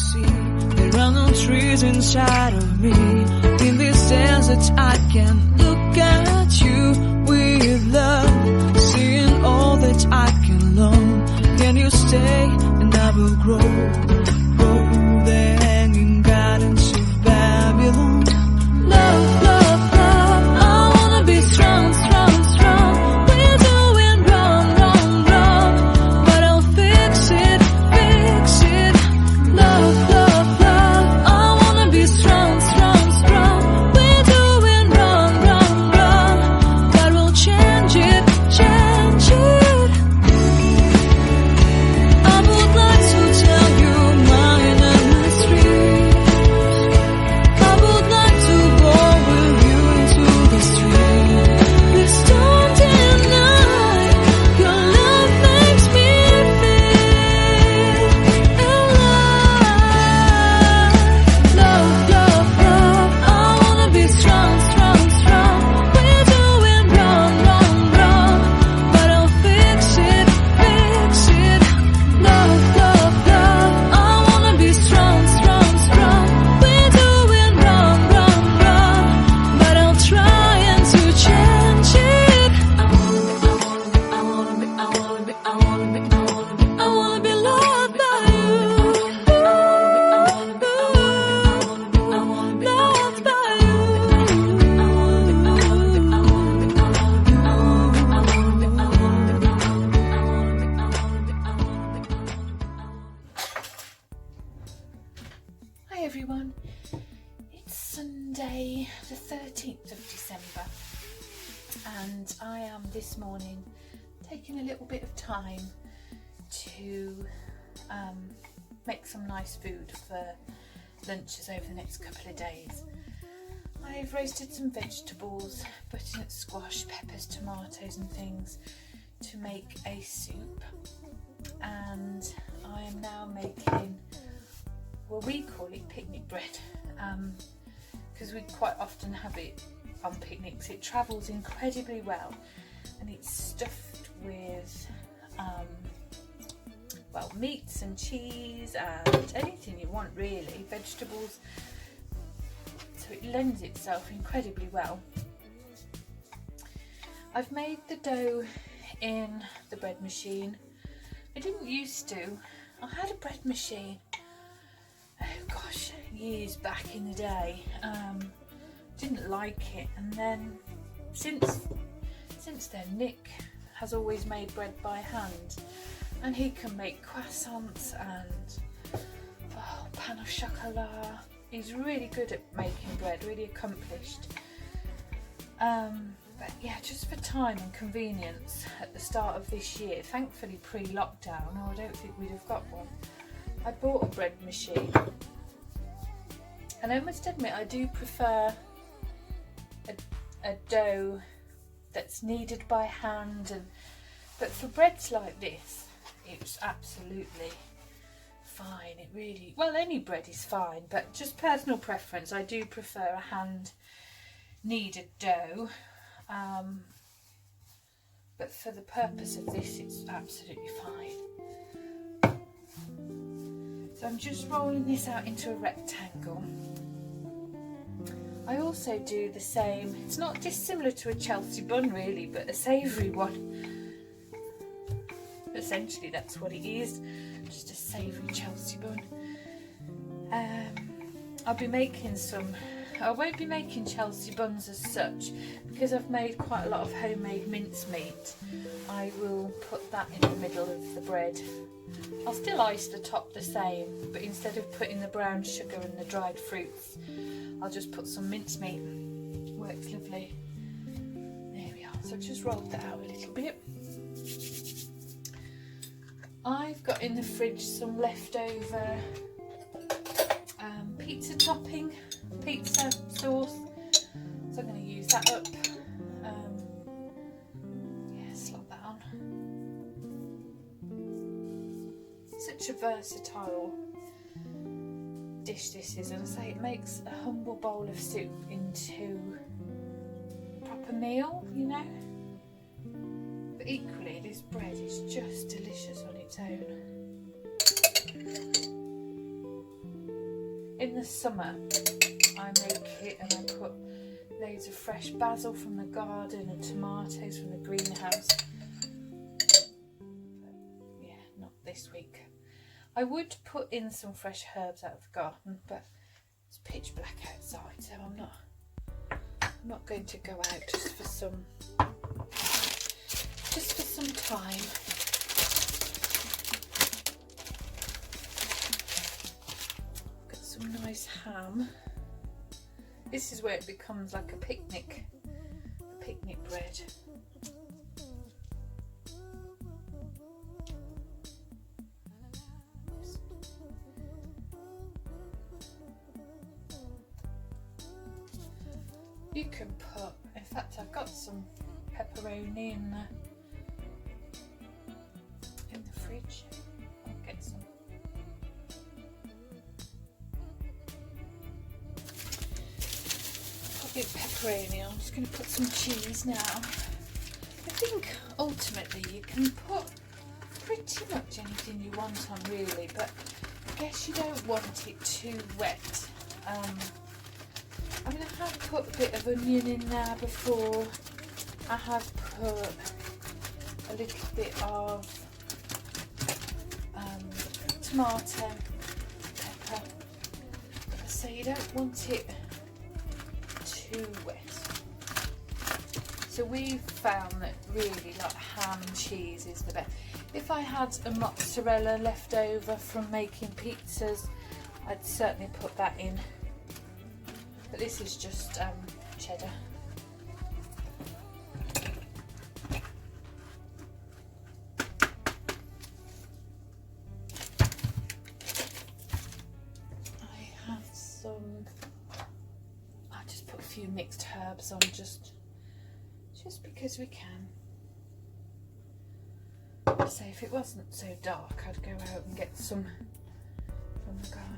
see. There are no trees inside of me. In this desert I can look at you with love, seeing all that I can learn. Can you stay and I will grow the hanging gardens of Babylon. Love, love, love, I wanna be strong, strong, strong. We're doing wrong, wrong, wrong, but I'll fix it, fix it. Love, love, love, I wanna be strong, strong, strong. We're doing wrong, wrong, wrong, but we'll change it, change it. I would like to tell you mine and my street. I would like to go with you into the street. Please don't deny, your love makes me feel alive. Love, love, love, I wanna be strong, strong, strong. We're doing wrong, wrong, wrong, but I'll fix it, fix it. Love, love, love, I wanna be strong, strong, strong. We're doing wrong, wrong, wrong, but I'll try and to change it. I wanna be loved by you. Loved by you. Hi everyone, it's Sunday the 13th of December and I am this morning taking a little bit of time to make some nice food for lunches over the next couple of days. I've roasted some vegetables, butternut squash, peppers, tomatoes and things to make a soup, and I am now making, well, we call it picnic bread because we quite often have it on picnics. It travels incredibly well and it's stuffed with well, meats and cheese and anything you want really, vegetables, so it lends itself incredibly well. I've made the dough in the bread machine. I didn't used to. I had a bread machine, oh gosh, years back in the day. Didn't like it, and then since then Nick has always made bread by hand, and he can make croissants and pan au chocolat. He's really good at making bread, really accomplished. But yeah, just for time and convenience at the start of this year, thankfully pre-lockdown, or I don't think we'd have got one, I bought a bread machine. And I must admit, I do prefer a dough that's kneaded by hand, but for breads like this, it's absolutely fine. It really, well, any bread is fine, but just personal preference, I do prefer a hand kneaded dough. But for the purpose of this, it's absolutely fine. So I'm just rolling this out into a rectangle. I also do the same, it's not dissimilar to a Chelsea bun really, but a savoury one. Essentially that's what it is, just a savoury Chelsea bun. I'll be making some, I won't be making Chelsea buns as such, because I've made quite a lot of homemade mincemeat. I will put that in the middle of the bread. I'll still ice the top the same, but instead of putting the brown sugar and the dried fruits, I'll just put some mincemeat. Works lovely. There we are. So I've just rolled that out a little bit. I've got in the fridge some leftover pizza topping, pizza sauce, so I'm going to use that up. Yeah, slot that on. Such a versatile dish this is, and I say it makes a humble bowl of soup into a proper meal, you know. But equally, this bread is just delicious on its own. in the summer I make it and I put loads of fresh basil from the garden and tomatoes from the greenhouse. But yeah, not this week. I would put in some fresh herbs out of the garden, but it's pitch black outside, so I'm not going to go out just for some time. Got some nice ham. This is where it becomes like a picnic bread. You can put, in fact I've got some pepperoni in the fridge. I'll get some. Put a bit of pepperoni. I'm just going to put some cheese now. I think ultimately you can put pretty much anything you want on really, but I guess you don't want it too wet. I mean, I have put a bit of onion in there before. I have put a little bit of tomato, pepper. So you don't want it too wet. So we've found that really like ham cheese is the best. If I had a mozzarella left over from making pizzas, I'd certainly put that in. But this is just cheddar. I have some, I'll just put a few mixed herbs on just because we can. So if it wasn't so dark, I'd go out and get some from the garden.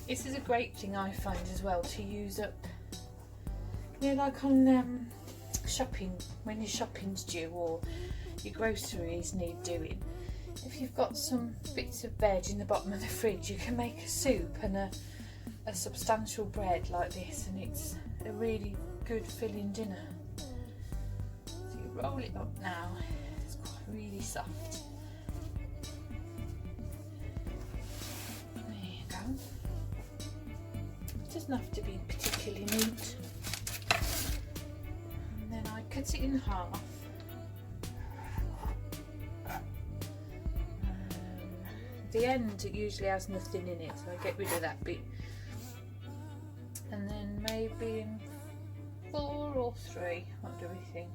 This is a great thing I find as well to use up, you know, like on shopping, when your shopping's due or your groceries need doing. If you've got some bits of veg in the bottom of the fridge, you can make a soup and a substantial bread like this, and it's a really good filling dinner. So you roll it up now, it's quite really soft. Doesn't have to be particularly neat. And then I cut it in half. The end it usually has nothing in it, so I get rid of that bit. And then maybe in 4 or 3, what do we think?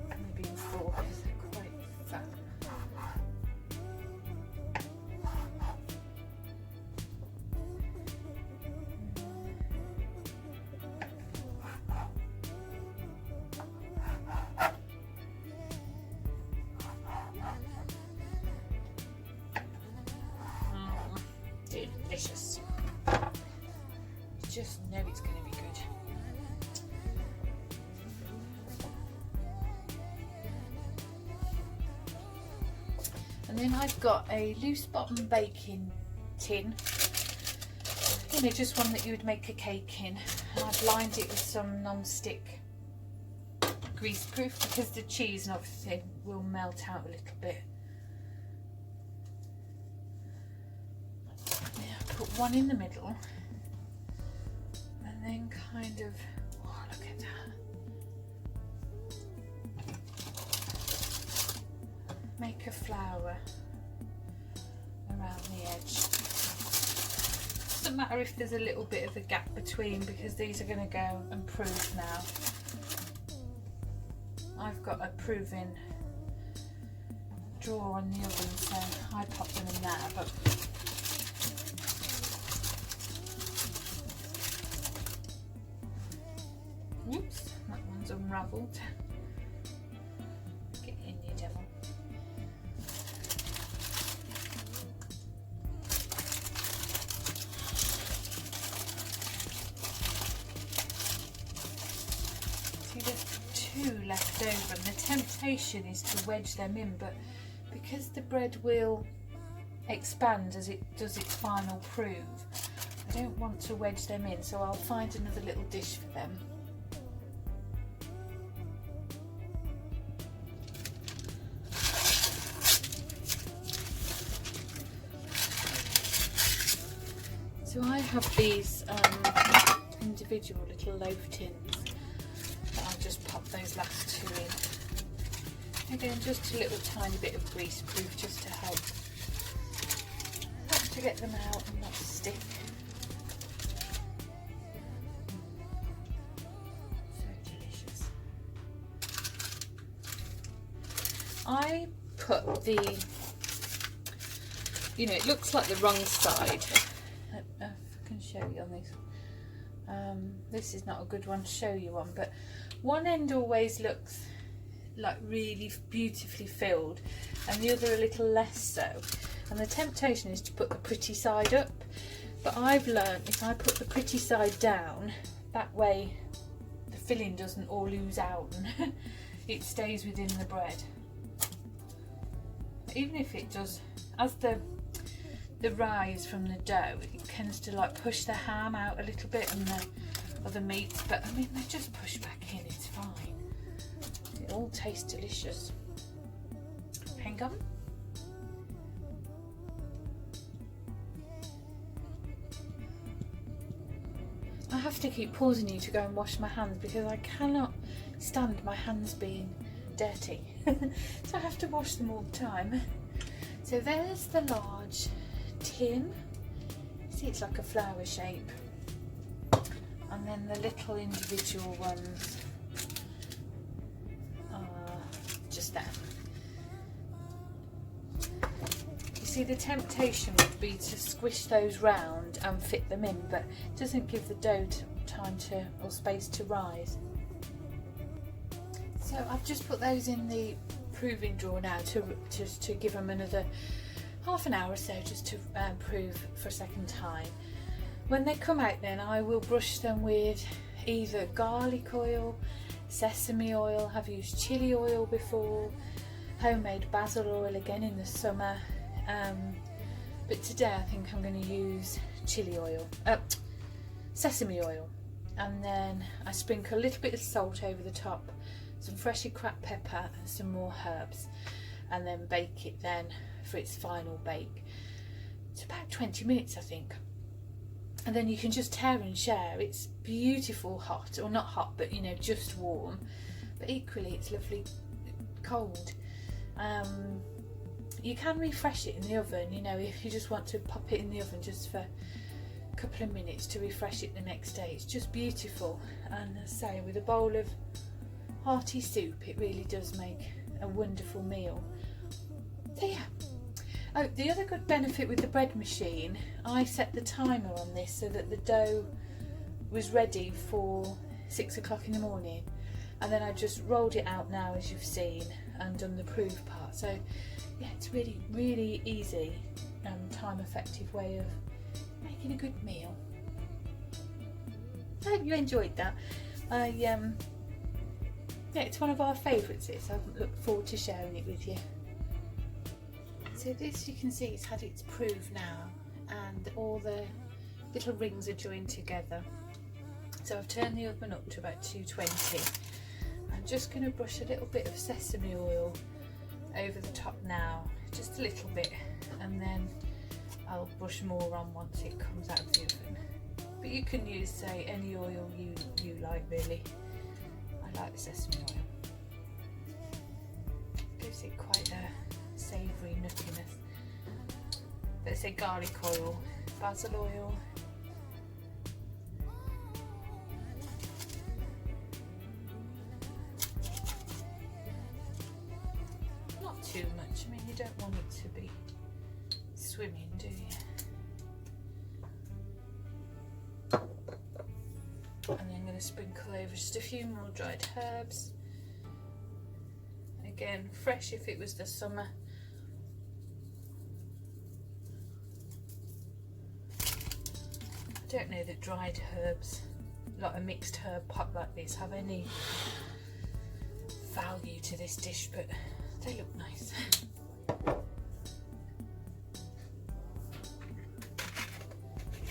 Maybe in 4 because they're quite fat. Delicious. You just know it's going to be good. And then I've got a loose bottom baking tin, you know, just one that you would make a cake in, and I've lined it with some non-stick grease proof because the cheese and everything will melt out a little bit. Put one in the middle and then kind of, oh look at that, make a flower around the edge. Doesn't matter if there's a little bit of a gap between because these are going to go and prove now. I've got a proving drawer in the oven, so I pop them in there, but whoops, that one's unravelled. Get in, you devil. See, there's 2 left over, and the temptation is to wedge them in, but because the bread will expand as it does its final prove, I don't want to wedge them in, so I'll find another little dish for them. So I have these individual little loaf tins that I'll just pop those last two in. Again, just a little tiny bit of grease proof just to help to get them out and not stick. So delicious. I put the, you know, it looks like the wrong side. If I can show you on this. This is not a good one to show you on, but one end always looks like really beautifully filled and the other a little less so, and the temptation is to put the pretty side up, but I've learned if I put the pretty side down, that way the filling doesn't all ooze out and it stays within the bread. Even if it does, as the rise from the dough, it tends to like push the ham out a little bit and the other meats, but I mean they just push back in, it's fine. It all tastes delicious. Hang on. I have to keep pausing you to go and wash my hands because I cannot stand my hands being dirty. So I have to wash them all the time. So there's the large tin. See, it's like a flower shape. And then the little individual ones are just there. You see, the temptation would be to squish those round and fit them in, but it doesn't give the dough time to, or space to rise. So I've just put those in the proving drawer now to give them another half an hour or so, just to prove for a second time. When they come out, then I will brush them with either garlic oil, sesame oil, I've used chili oil before, homemade basil oil again in the summer, but today I think I'm going to use chili oil, sesame oil, and then I sprinkle a little bit of salt over the top, some freshly cracked pepper and some more herbs, and then bake it then for its final bake. It's about 20 minutes I think, and then you can just tear and share. It's beautiful hot, or not hot, but you know, just warm, but equally it's lovely cold. You can refresh it in the oven, you know, if you just want to pop it in the oven just for a couple of minutes to refresh it the next day. It's just beautiful, and as I say, with a bowl of hearty soup, it really does make a wonderful meal. So yeah. Oh, the other good benefit with the bread machine, I set the timer on this so that the dough was ready for 6 o'clock in the morning, and then I just rolled it out now, as you've seen, and done the proof part. So yeah, it's really easy and time effective way of making a good meal. I hope you enjoyed that. Yeah, it's one of our favourites, so I look forward to sharing it with you. So this, you can see it's had its proof now, and all the little rings are joined together. So I've turned the oven up to about 220. I'm just going to brush a little bit of sesame oil over the top now, just a little bit, and then I'll brush more on once it comes out of the oven. But you can use, say, any oil you like really. I like the sesame oil. Gives it quite a savoury nuttiness. Let's say garlic oil, basil oil, not too much. I mean, you don't want it to be swimming, do you? And then I'm going to sprinkle over just a few more dried herbs. Again, fresh if it was the summer. I don't know that dried herbs, like a mixed herb pot like this, have any value to this dish, but they look nice.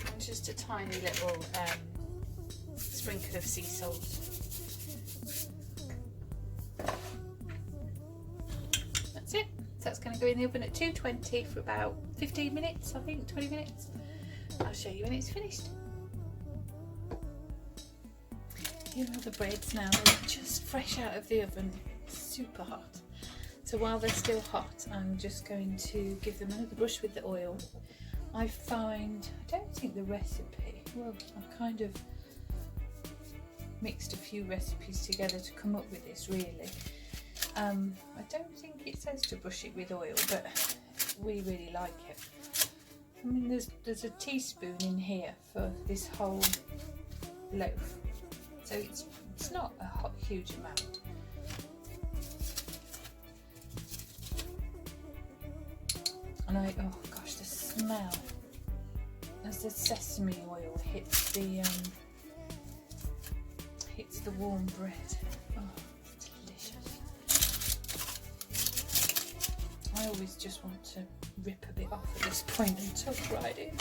And just a tiny little sprinkle of sea salt. That's it. So that's going to go in the oven at 220 for about 15 minutes, I think, 20 minutes. I'll show you when it's finished. Here are the breads now, they're just fresh out of the oven, super hot. So while they're still hot, I'm just going to give them another brush with the oil. I don't think the recipe, well, I've kind of mixed a few recipes together to come up with this really. I don't think it says to brush it with oil, but we really like it. I mean, there's a teaspoon in here for this whole loaf. So it's not a huge amount. And oh gosh, the smell as the sesame oil hits the warm bread. Oh, it's delicious. I always just want to rip a bit off at this point and tuck right in.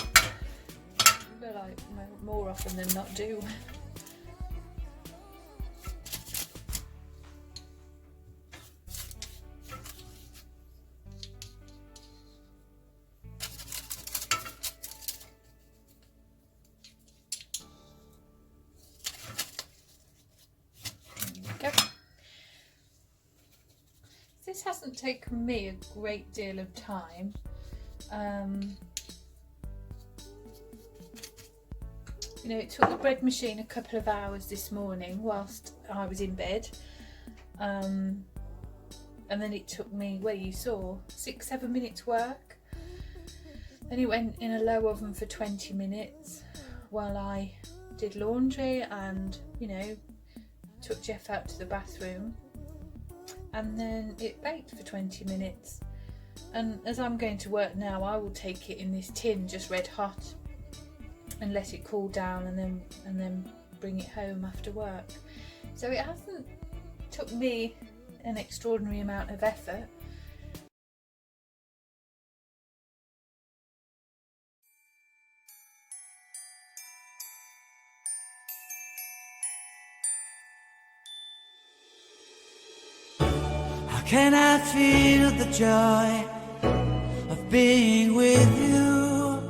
But I more often than not do. This hasn't taken me a great deal of time. You know, it took the bread machine a couple of hours this morning whilst I was in bed, and then it took me, well, you saw, 6-7 minutes work. Then it went in a low oven for 20 minutes while I did laundry and, you know, took Jeff out to the bathroom. And then it baked for 20 minutes. And as I'm going to work now, I will take it in this tin just red hot and let it cool down, and then bring it home after work. So it hasn't took me an extraordinary amount of effort. Can I feel the joy of being with you?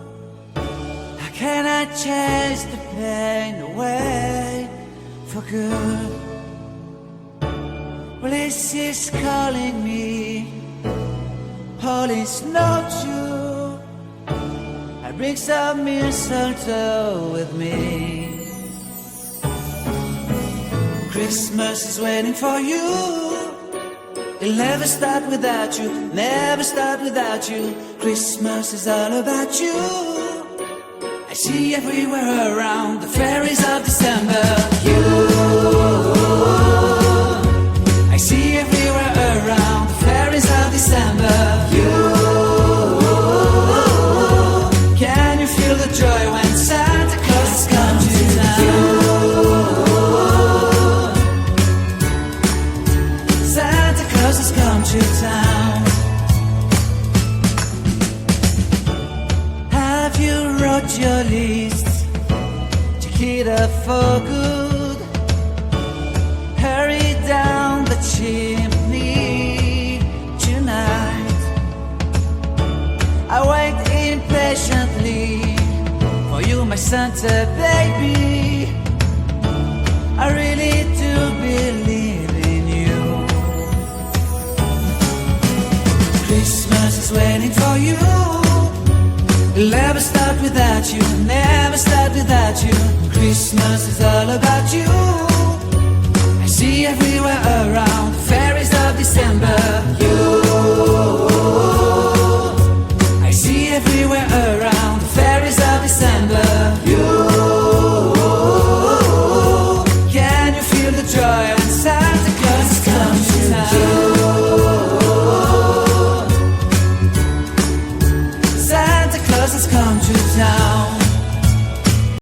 How can I chase the pain away for good? Well, this is calling me, all is not true. I bring some mistletoe with me. Christmas is waiting for you. It'll never start without you, never start without you. Christmas is all about you. I see everywhere around the fairies of December. You, I see everywhere around the fairies of December. You, can you feel the joy when Santa Claus comes to town? Has come to town. Have you wrote your list to get up for good? Hurry down the chimney tonight. I wait impatiently for you, my Santa baby. I really do believe in you. Christmas is waiting for you. It'll never start without you, never start without you. Christmas is all about you.